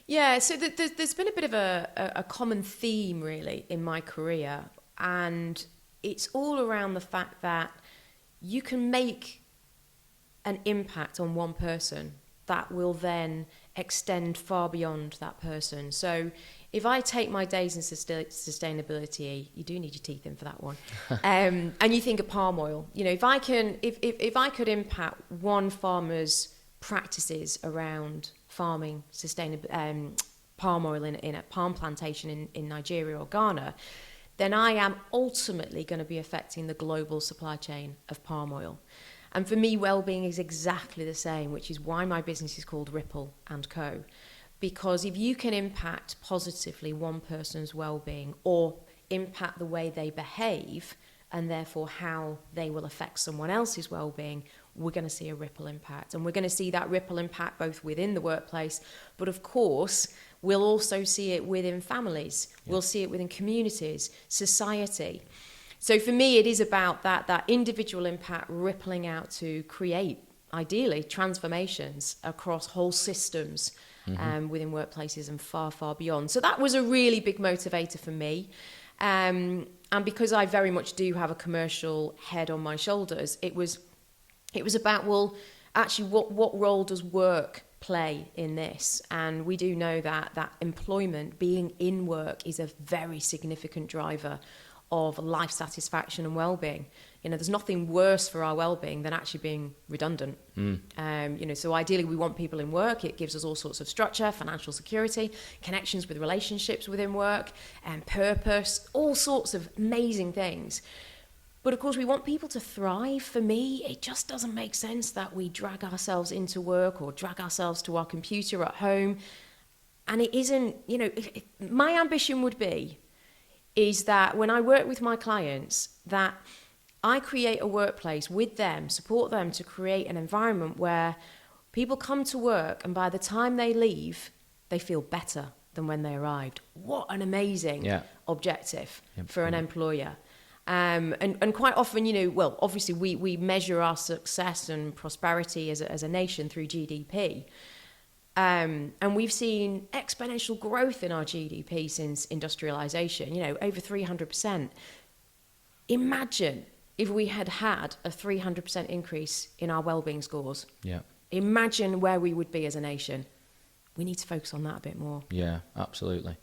Yeah, so there's been a bit of a common theme really in my career, and it's all around the fact that you can make an impact on one person that will then extend far beyond that person. So if I take my days in sustainability, you do need your teeth in for that one, and you think of palm oil, if I could impact one farmer's practices around farming sustainable palm oil in a palm plantation in Nigeria or Ghana, then I am ultimately going to be affecting the global supply chain of palm oil. And for me, well-being is exactly the same, which is why my business is called Ripple&Co. Because if you can impact positively one person's well-being or impact the way they behave and therefore how they will affect someone else's well-being, we're going to see a ripple impact. And we're going to see that ripple impact both within the workplace, but of course, we'll also see it within families. Yeah. We'll see it within communities, society. So for me, it is about that individual impact rippling out to create, ideally, transformations across whole systems within workplaces and far, far beyond. So that was a really big motivator for me. And because I very much do have a commercial head on my shoulders, it was about, well, actually, what role does work play in this? And we do know that employment, being in work, is a very significant driver of life satisfaction and well-being. There's nothing worse for our well-being than actually being redundant. So ideally we want people in work. It gives us all sorts of structure, financial security, connections with relationships within work, and purpose, all sorts of amazing things. But of course we want people to thrive. For me, it just doesn't make sense that we drag ourselves into work or drag ourselves to our computer at home. And it isn't, my ambition would be is that when I work with my clients, that I create a workplace with them, support them to create an environment where people come to work and by the time they leave, they feel better than when they arrived. What an amazing objective for an employer. And quite often, obviously we measure our success and prosperity as a nation through GDP. And we've seen exponential growth in our GDP since industrialization, over 300%. Imagine if we had a 300% increase in our well-being scores. Yeah. Imagine where we would be as a nation. We need to focus on that a bit more. Yeah, absolutely.